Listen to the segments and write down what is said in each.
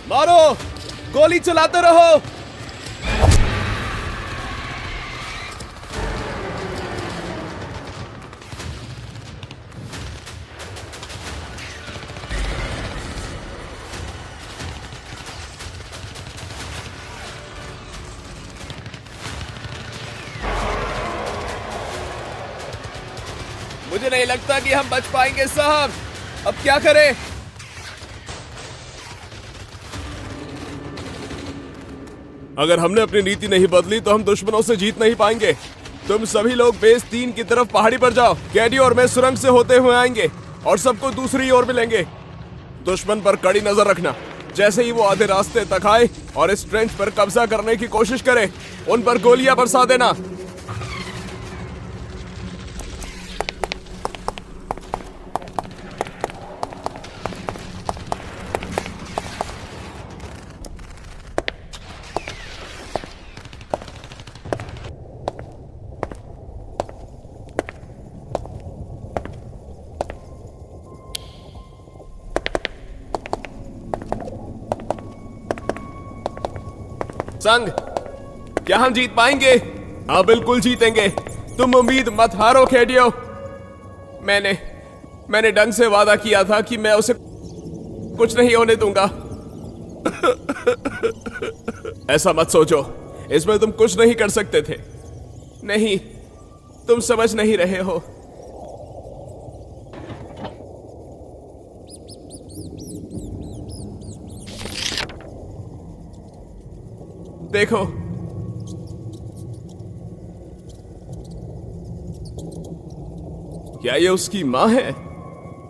मारो, गोली चलाते रहो। मुझे नहीं लगता कि हम बच पाएंगे साहब। अब क्या करें? अगर हमने अपनी नीति नहीं बदली तो हम दुश्मनों से जीत नहीं पाएंगे। तुम सभी लोग बेस 3 की तरफ पहाड़ी पर जाओ। कैडी और मैं सुरंग से होते हुए आएंगे और सबको दूसरी ओर मिलेंगे। दुश्मन पर कड़ी नजर रखना। जैसे ही वो आधे रास्ते तक आए और इस ट्रेंच पर कब्जा करने की कोशिश करे, उन पर गोलियां बरसा देना। संग, क्या हम जीत पाएंगे? हाँ, बिल्कुल जीतेंगे। तुम उम्मीद मत हारो कैडियो। मैंने डंग से वादा किया था कि मैं उसे कुछ नहीं होने दूंगा। ऐसा मत सोचो, इसमें तुम कुछ नहीं कर सकते थे। नहीं, तुम समझ नहीं रहे हो। देखो, क्या ये उसकी माँ है?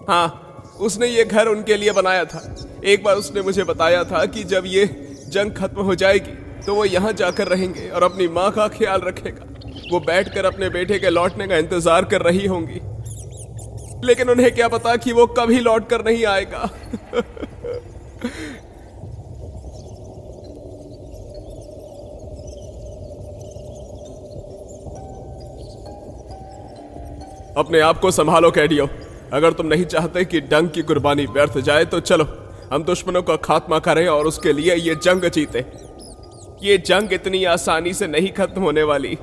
हाँ, उसने ये घर उनके लिए बनाया था। एक बार उसने मुझे बताया था कि जब ये जंग खत्म हो जाएगी तो वो यहाँ जाकर रहेंगे और अपनी माँ का ख्याल रखेगा। वो बैठकर अपने बेटे के लौटने का इंतजार कर रही होंगी, लेकिन उन्हें क्या पता कि वो कभी लौट कर नहीं आएगा। अपने आप को संभालो कैडियो। अगर तुम नहीं चाहते कि डंग की कुर्बानी व्यर्थ जाए तो चलो हम दुश्मनों का खात्मा करें और उसके लिए ये जंग जीते। ये जंग इतनी आसानी से नहीं खत्म होने वाली।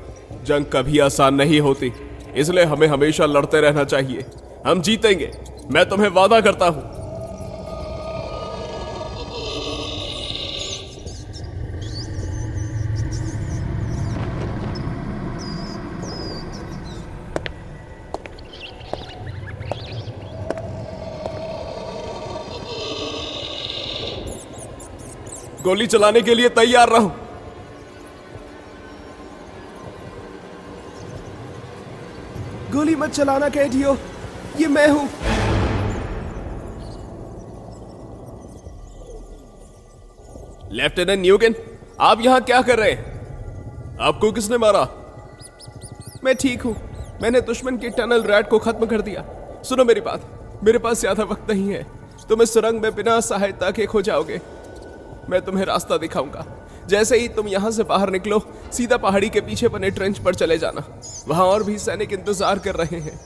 जंग कभी आसान नहीं होती, इसलिए हमें हमेशा लड़ते रहना चाहिए। हम जीतेंगे, मैं तुम्हें वादा करता हूं। गोली चलाने के लिए तैयार रहो। गोली मत चलाना कैडियो, ये मैं हूं। लेफ्टिनेंट न्यूगन, आप यहां क्या कर रहे हैं? आपको किसने मारा? मैं ठीक हूं, मैंने दुश्मन की टनल रैट को खत्म कर दिया। सुनो मेरी बात, मेरे पास ज्यादा वक्त नहीं है। तुम इस सुरंग में बिना सहायता के खो जाओगे। मैं तुम्हें रास्ता दिखाऊंगा। जैसे ही तुम यहां से बाहर निकलो, सीधा पहाड़ी के पीछे बने ट्रेंच पर चले जाना। वहां और भी सैनिक इंतजार कर रहे हैं।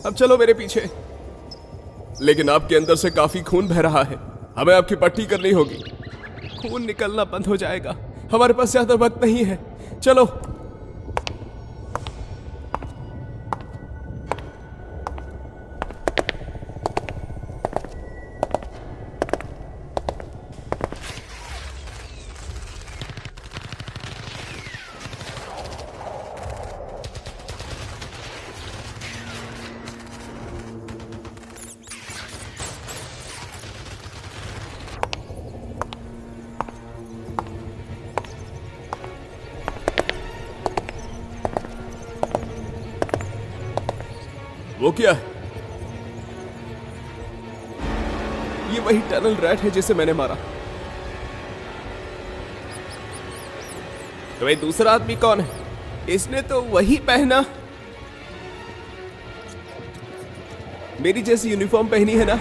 अब चलो मेरे पीछे। लेकिन आपके अंदर से काफी खून बह रहा है, हमें आपकी पट्टी करनी होगी। खून निकलना बंद हो जाएगा, हमारे पास ज्यादा वक्त नहीं है। चलो। वो क्या है? ये वही टनल रैट है जिसे मैंने मारा। तो भाई दूसरा आदमी कौन है? इसने तो वही पहना, मेरी जैसी यूनिफॉर्म पहनी है ना।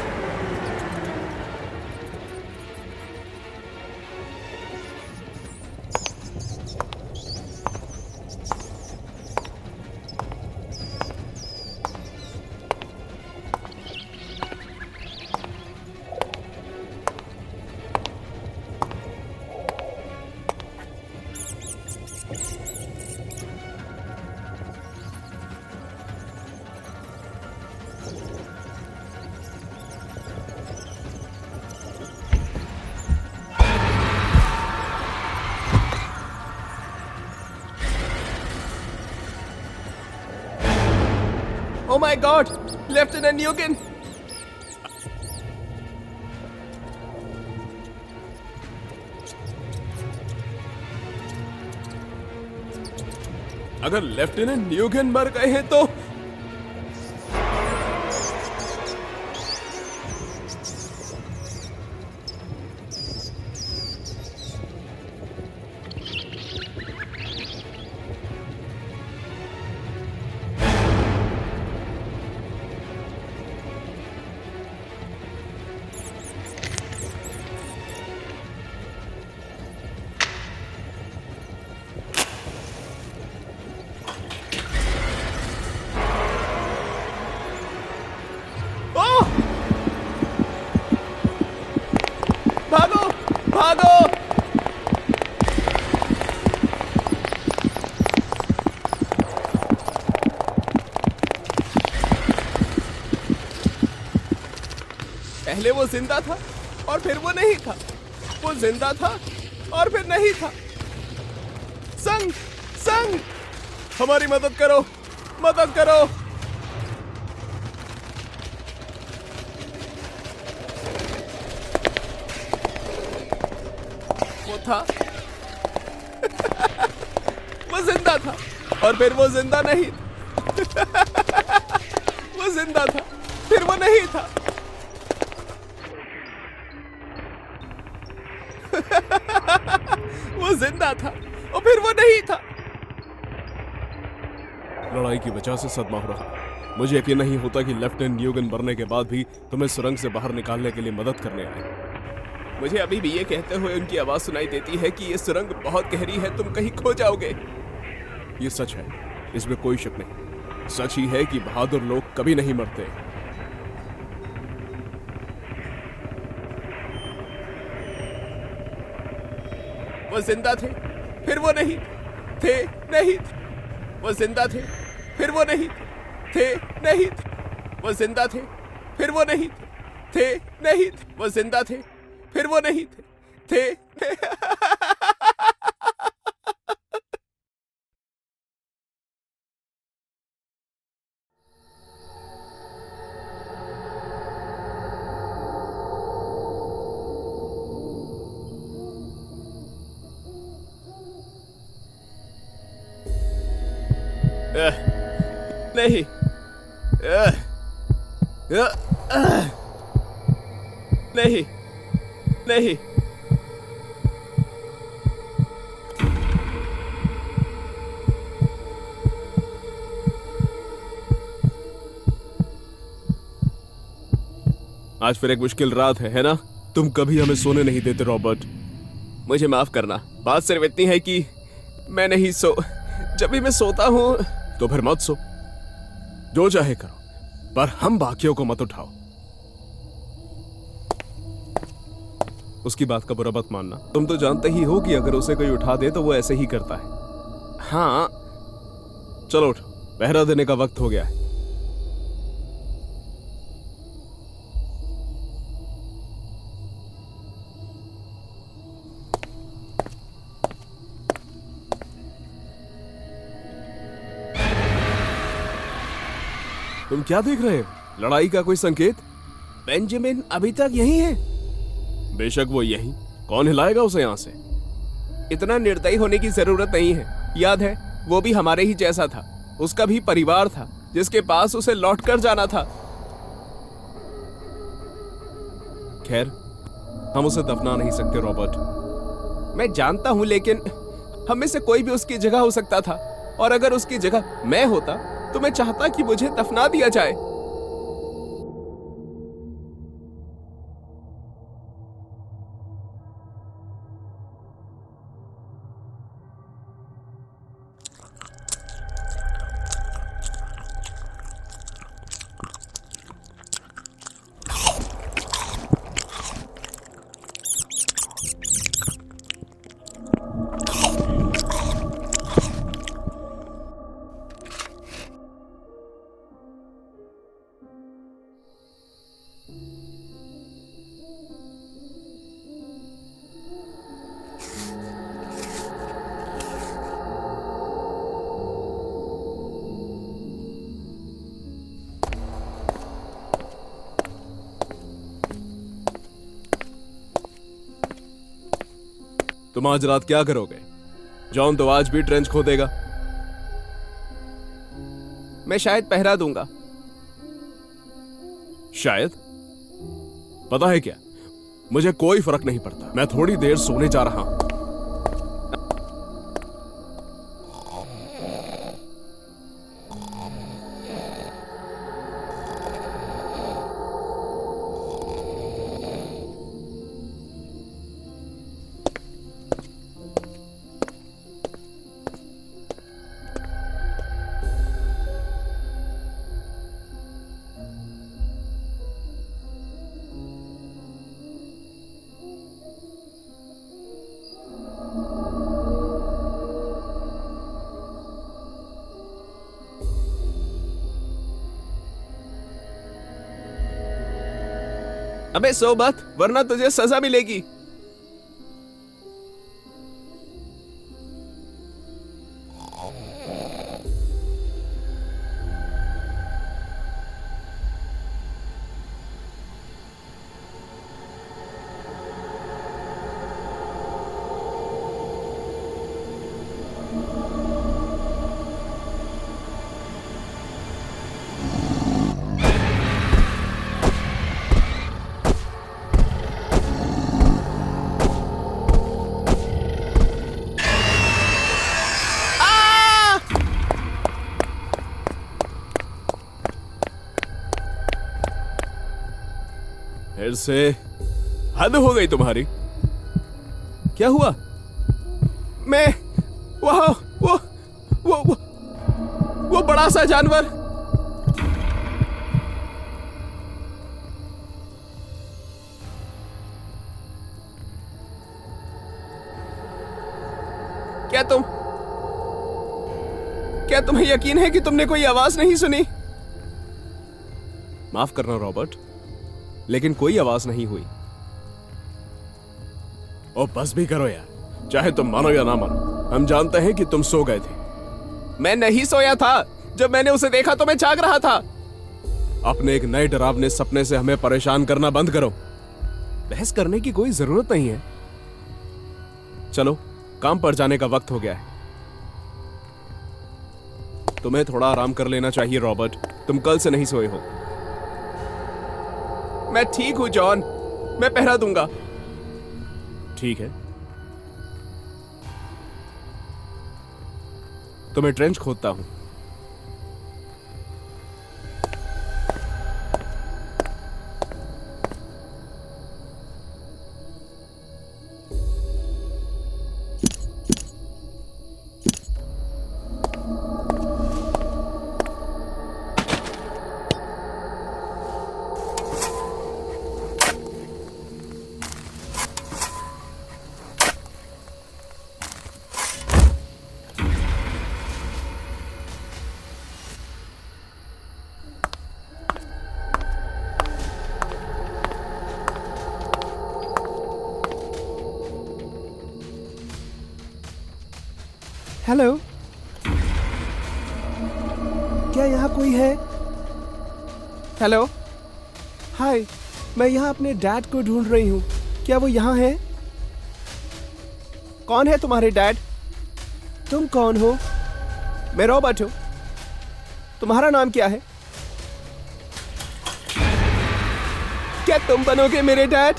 My god, lieutenant Newgan. अगर लेफ्टिनेंट न्यूगन मर गए हैं तो भागो भागो। पहले वो जिंदा था और फिर वो नहीं था, वो जिंदा था और फिर नहीं था। संग संग, हमारी मदद करो, मदद करो। वो था वो जिंदा था और फिर वो जिंदा नहीं था। वो जिंदा था फिर वो नहीं था। वो जिंदा था और फिर वो नहीं था। लड़ाई की वजह से सदमा हो रहा। मुझे यकीन नहीं होता कि लेफ्टिनेंट न्यूगन मरने के बाद भी तुम्हें सुरंग से बाहर निकालने के लिए मदद करने आए। मुझे अभी भी ये कहते हुए उनकी आवाज सुनाई देती है कि ये सुरंग बहुत गहरी है, तुम कहीं खो जाओगे। ये सच है, इसमें कोई शक नहीं। सच ही है कि बहादुर लोग कभी नहीं मरते। वो जिंदा थे फिर वो नहीं थे, नहीं थे। वो जिंदा थे फिर वो नहीं थे, नहीं थे। वो जिंदा थे फिर वो नहीं थे, नहीं थे। वो जिंदा थे फिर वो नहीं थे। नहीं। नहीं नहीं। आज फिर एक मुश्किल रात है ना? तुम कभी हमें सोने नहीं देते रॉबर्ट। मुझे माफ करना, बात सिर्फ इतनी है कि मैं नहीं जब भी मैं सोता हूं तो फिर मत सो, जो चाहे करो, पर हम बाकियों को मत उठाओ। उसकी बात का बुरा मत मानना। तुम तो जानते ही हो कि अगर उसे कोई उठा दे तो वो ऐसे ही करता है। हाँ चलो उठो, पहरा देने का वक्त हो गया है। तुम क्या देख रहे हो? लड़ाई का कोई संकेत? बेंजामिन अभी तक यहीं है। बेशक वो यहीं, कौन हिलाएगा उसे यहां से? इतना निर्दयी होने की जरूरत नहीं है। याद है, वो भी हमारे ही जैसा था। उसका भी परिवार था जिसके पास उसे लौट कर जाना था। खैर, हम उसे दफना नहीं सकते रॉबर्ट। मैं जानता हूं, लेकिन हम में से कोई भी उसकी जगह हो सकता था, और अगर उसकी जगह मैं होता तो मैं चाहता कि मुझे दफना दिया जाए। तुम आज रात क्या करोगे? जॉन तो आज भी ट्रेंच खोदेगा। मैं शायद पहरा दूंगा। शायद? पता है क्या, मुझे कोई फर्क नहीं पड़ता। मैं थोड़ी देर सोने जा रहा हूं। अबे सो मत, वरना तुझे सजा मिलेगी। फिर से हद हो गई तुम्हारी। क्या हुआ? मैं वो बड़ा सा जानवर। क्या तुम्हें यकीन है कि तुमने कोई आवाज नहीं सुनी? माफ करना रॉबर्ट, लेकिन कोई आवाज नहीं हुई। ओ बस भी करो यार, चाहे तुम मानो या ना मानो, हम जानते हैं कि तुम सो गए थे। मैं नहीं सोया था। जब मैंने उसे देखा तो मैं जाग रहा था। अपने एक नए डरावने सपने से हमें परेशान करना बंद करो। बहस करने की कोई जरूरत नहीं है। चलो, काम पर जाने का वक्त हो गया है। तुम्हें थोड़ा आराम कर लेना चाहिए रॉबर्ट, तुम कल से नहीं सोए हो। मैं ठीक हूं जॉन, मैं पहरा दूंगा। ठीक है, तो मैं ट्रेंच खोदता हूं। हेलो, क्या यहाँ कोई है? हेलो, हाय, मैं यहाँ अपने डैड को ढूंढ रही हूँ। क्या वो यहाँ है? कौन है तुम्हारे डैड? तुम कौन हो? मैं रॉबर्ट हूं। तुम्हारा नाम क्या है? क्या तुम बनोगे मेरे डैड?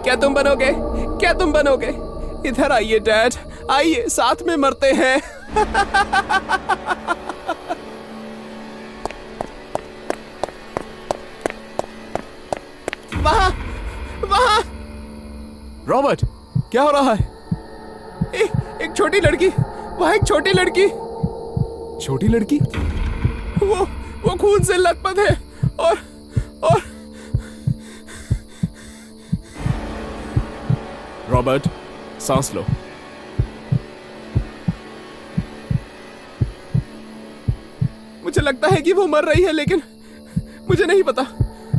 क्या तुम बनोगे? क्या तुम बनोगे? इधर आइए डैड, आइए, साथ में मरते हैं। वहां वहां रॉबर्ट, क्या हो रहा है? एक छोटी लड़की, वहां एक छोटी लड़की। छोटी लड़की? वो खून से लथपथ है और रॉबर्ट, सांस लो। मुझे लगता है कि वो मर रही है, लेकिन मुझे नहीं पता।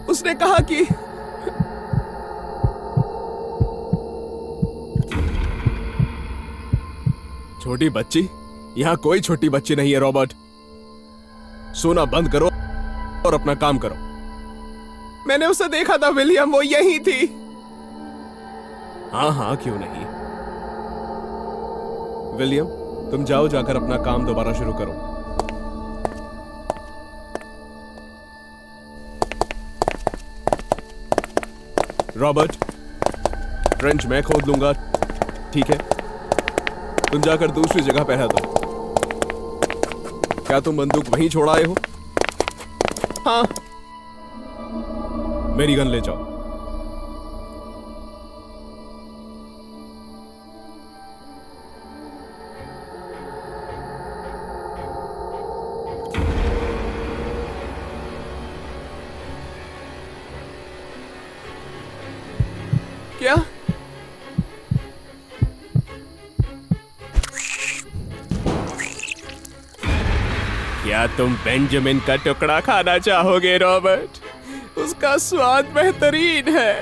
उसने कहा कि छोटी बच्ची? यहां कोई छोटी बच्ची नहीं है रॉबर्ट। सोना बंद करो और अपना काम करो। मैंने उसे देखा था विलियम, वो यही थी। हाँ हाँ, क्यों नहीं। विलियम, तुम जाओ, जाकर अपना काम दोबारा शुरू करो। रॉबर्ट, ट्रेंच मैं खोद लूंगा, ठीक है? तुम जाकर दूसरी जगह पहरा दो। क्या तुम बंदूक वहीं छोड़ आए हो? हाँ। मेरी गन ले जाओ। क्या? क्या तुम बेंजामिन का टुकड़ा खाना चाहोगे रॉबर्ट? उसका स्वाद बेहतरीन है।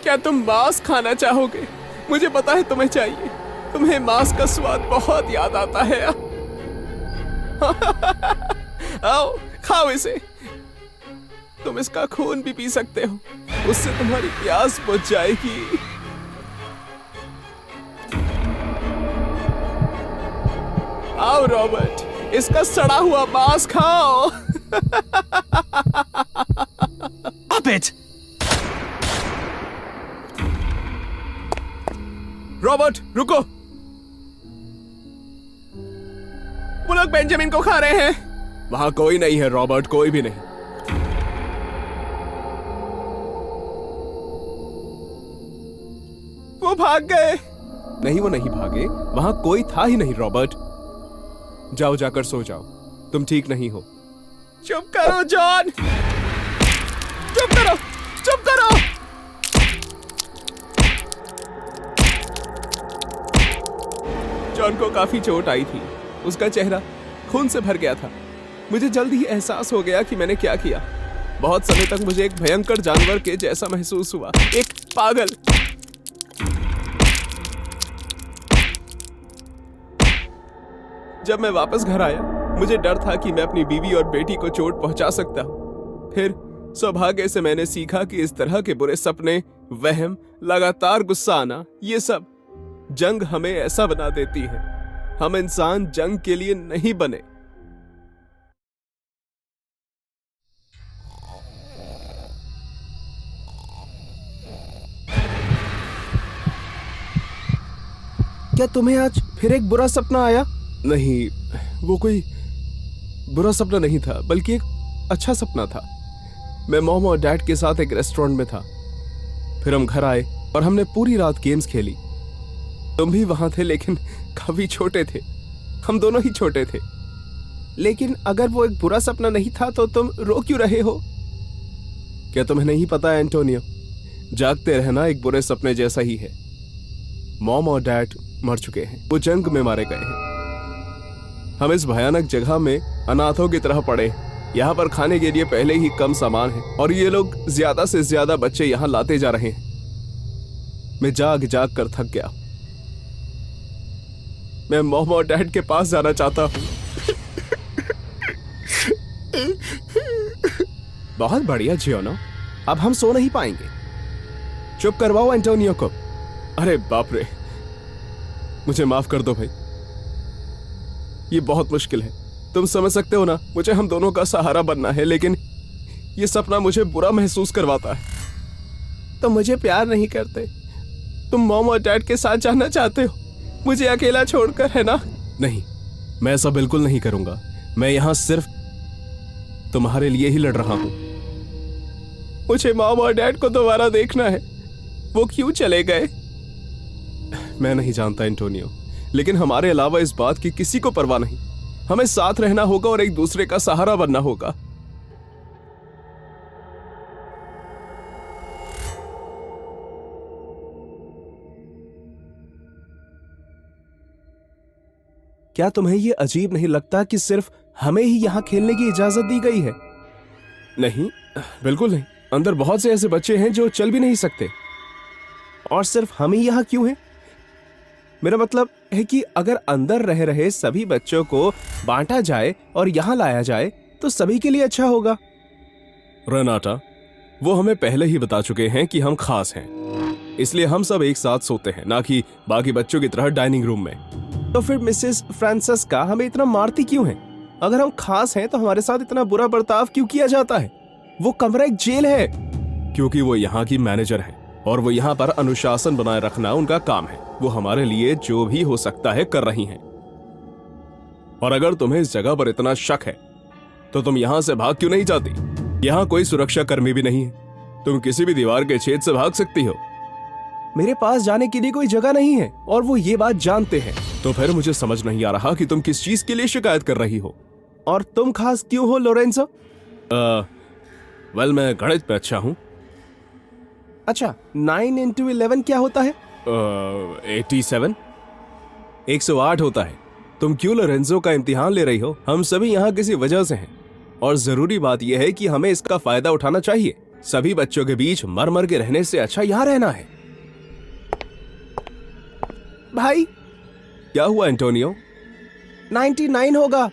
क्या तुम मांस खाना चाहोगे? मुझे पता है तुम्हें चाहिए। तुम्हें मांस का स्वाद बहुत याद आता है। आओ, खाओ इसे। तुम इसका खून भी पी सकते हो, उससे तुम्हारी प्यास बुझ जाएगी। आओ रॉबर्ट, इसका सड़ा हुआ मांस खाओ। Stop it! रॉबर्ट, रुको। वो लोग बेंजामिन को खा रहे हैं। वहां कोई नहीं है रॉबर्ट, कोई भी नहीं। वो भाग गए। नहीं, वो नहीं भागे। वहां कोई था ही नहीं रॉबर्ट। जाओ, जाकर सो जाओ। तुम ठीक नहीं हो। चुप करो जॉन, चुप करो, चुप करो। जॉन को काफी चोट आई थी। उसका चेहरा खून से भर गया था। मुझे जल्द ही एहसास हो गया कि मैंने क्या किया। बहुत समय तक मुझे एक भयंकर जानवर के जैसा महसूस हुआ, एक पागल। जब मैं वापस घर आया, मुझे डर था कि मैं अपनी बीवी और बेटी को चोट पहुंचा सकता हूं। फिर सौभाग्य से मैंने सीखा कि इस तरह के बुरे सपने, वहम, लगातार गुस्सा आना, ये सब जंग हमें ऐसा बना देती है। हम इंसान जंग के लिए नहीं बने। क्या तुम्हें आज फिर एक बुरा सपना आया? नहीं, वो कोई बुरा सपना नहीं था, बल्कि एक अच्छा सपना था। मैं मॉम और डैड के साथ एक रेस्टोरेंट में था। फिर हम घर आए और हमने पूरी रात गेम्स खेली। तुम भी वहां थे, लेकिन काफी छोटे थे। हम दोनों ही छोटे थे। लेकिन अगर वो एक बुरा सपना नहीं था तो तुम रो क्यों रहे हो? क्या तुम्हें नहीं पता एंटोनियो, जागते रहना एक बुरे सपने जैसा ही है। मॉम और डैड मर चुके हैं, वो जंग में मारे गए हैं। हम इस भयानक जगह में अनाथों की तरह पड़े। यहाँ पर खाने के लिए पहले ही कम सामान है और ये लोग ज्यादा से ज्यादा बच्चे यहाँ लाते जा रहे हैं। मैं जाग जाग कर थक गया। मैं मॉम और डैड के पास जाना चाहता हूँ। बहुत बढ़िया जियोनो, अब हम सो नहीं पाएंगे। चुप करवाओ एंटोनियो को। अरे बाप रे, मुझे माफ कर दो भाई, ये बहुत मुश्किल है। तुम समझ सकते हो ना, मुझे हम दोनों का सहारा बनना है, लेकिन ये सपना मुझे बुरा महसूस करवाता है। तुम मुझे प्यार नहीं करते। तुम मॉम और डैड के साथ जाना चाहते हो, मुझे अकेला छोड़कर, है ना? नहीं, मैं ऐसा बिल्कुल नहीं करूंगा। मैं यहां सिर्फ तुम्हारे लिए ही लड़ रहा हूं। मुझे मॉम और डैड को दोबारा देखना है। वो क्यों चले गए? मैं नहीं जानता एंटोनियो, लेकिन हमारे अलावा इस बात की किसी को परवाह नहीं। हमें साथ रहना होगा और एक दूसरे का सहारा बनना होगा। क्या तुम्हें यह अजीब नहीं लगता कि सिर्फ हमें ही यहां खेलने की इजाजत दी गई है? नहीं, बिल्कुल नहीं। अंदर बहुत से ऐसे बच्चे हैं जो चल भी नहीं सकते। और सिर्फ हम ही यहां क्यों हैं? मेरा मतलब है कि अगर अंदर रह रहे सभी बच्चों को बांटा जाए और यहां लाया जाए तो सभी के लिए अच्छा होगा। रेनाटा, वो हमें पहले ही बता चुके हैं कि हम खास हैं, इसलिए हम सब एक साथ सोते हैं, ना कि बाकी बच्चों की तरह डाइनिंग रूम में। तो फिर मिसेस फ्रांसिस्का हमें इतना मारती क्यों है? अगर हम खास हैं तो हमारे साथ इतना बुरा बर्ताव क्यों किया जाता है? वो कमरा एक जेल है। क्योंकि वो यहाँ की मैनेजर है और वो यहाँ पर अनुशासन बनाए रखना उनका काम है। वो हमारे लिए जो भी हो सकता है कर रही हैं। और अगर तुम्हें इस जगह पर इतना शक है तो तुम यहाँ से भाग क्यों नहीं जाती? यहाँ कोई सुरक्षा कर्मी भी नहीं है, तुम किसी भी दीवार के छेद से भाग सकती हो। मेरे पास जाने के लिए कोई जगह नहीं है और वो ये बात जानते हैं। तो फिर मुझे समझ नहीं आ रहा कि तुम किस चीज के लिए शिकायत कर रही हो। और तुम खास क्यों हो लोरेंसो? वेल, मैं गणित पे अच्छा हूँ। अच्छा, 9 into 11 क्या होता है? 87। 108 होता है। तुम क्यों लोरेंसो का इम्तिहान ले रही हो? हम सभी यहाँ किसी वजह से हैं और जरूरी बात यह है कि हमें इसका फायदा उठाना चाहिए। सभी बच्चों के बीच मर मर के रहने से अच्छा यहाँ रहना है। भाई, क्या हुआ एंटोनियो? 99 होगा।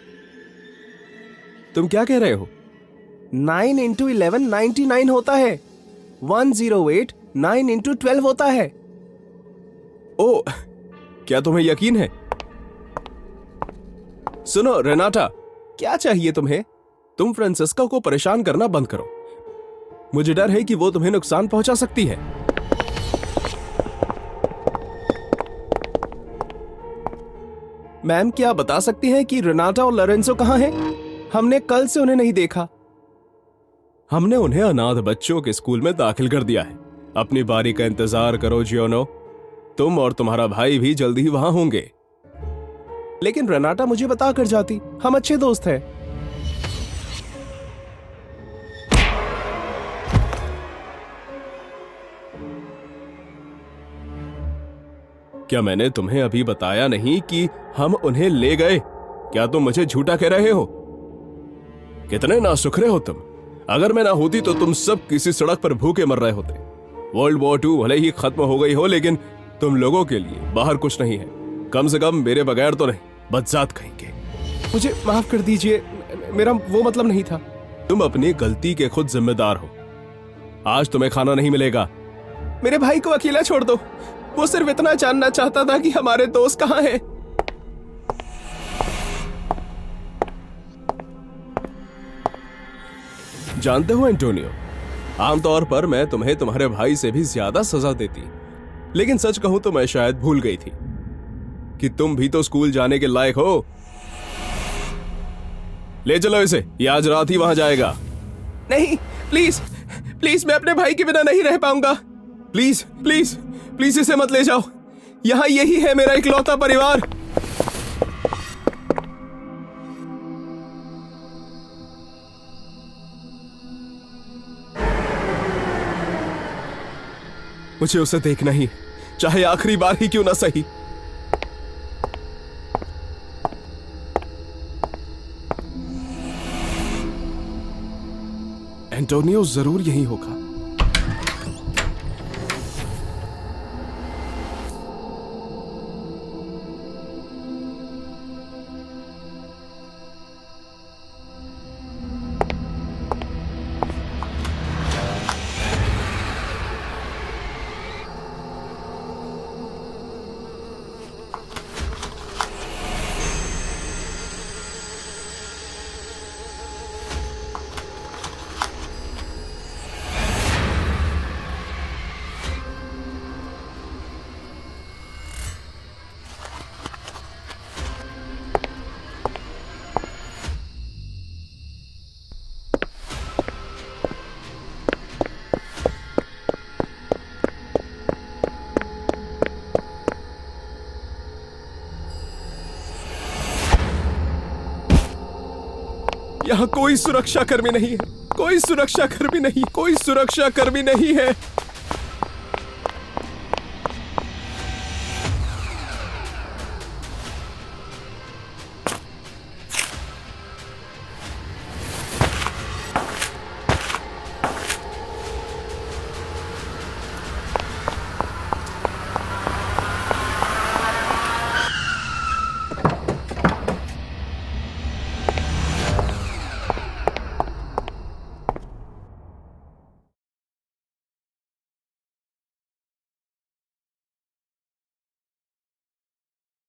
तुम क्या कह रहे हो? 9 into 11 99 होता है। 108 9 into 12 होता है। ओ, क्या तुम्हें यकीन है? सुनो रेनाटा, क्या चाहिए तुम्हें? तुम फ्रांसिस्का को परेशान करना बंद करो। मुझे डर है कि वो तुम्हें नुकसान पहुंचा सकती है। मैम, क्या बता सकती हैं कि रेनाटा और लोरेंसो कहाँ हैं? हमने कल से उन्हें नहीं देखा। हमने उन्हें अनाथ बच्चों के स्कूल में दाखिल कर दिया है। अपनी बारी का इंतजार करो जियोनो। तुम और तुम्हारा भाई भी जल्दी ही वहां होंगे। लेकिन रेनाटा मुझे बता कर जाती, हम अच्छे दोस्त हैं। क्या मैंने तुम्हें अभी बताया नहीं कि हम उन्हें ले गए? क्या तुम मुझे झूठा कह रहे हो? कितने नासुखरे हो तुम। अगर मैं ना होती तो तुम सब किसी सड़क पर भूखे मर रहे होते। वर्ल्ड वॉर 2 भले ही खत्म हो गई हो, लेकिन तुम लोगों के लिए बाहर कुछ नहीं है। कम से कम मेरे बगैर तो नहीं। बदजात कहेंगे। मुझे माफ कर दीजिए, मेरा वो मतलब नहीं था। तुम अपनी गलती के खुद जिम्मेदार हो। आज तुम्हें खाना नहीं मिलेगा। मेरे भाई को अकेला छोड़ दो। वो सिर्फ इतना जानना चाहता था कि हमारे दोस्त कहाँ हैं। जानते हो एंटोनियो, आमतौर पर मैं तुम्हें तुम्हारे भाई से भी ज्यादा सजा देती, लेकिन सच कहूं तो मैं शायद भूल गई थी कि तुम भी तो स्कूल जाने के लायक हो। ले चलो इसे, ये आज रात ही वहां जाएगा। नहीं, प्लीज प्लीज, मैं अपने भाई के बिना नहीं रह पाऊंगा। प्लीज प्लीज प्लीज, इसे मत ले जाओ। यहां यही है मेरा इकलौता परिवार। मुझे उसे देखना ही, चाहे आखिरी बार ही क्यों ना सही। एंटोनियो जरूर यही होगा। यहाँ कोई सुरक्षा कर्मी नहीं है। कोई सुरक्षा कर्मी नहीं, कोई सुरक्षा कर्मी नहीं है।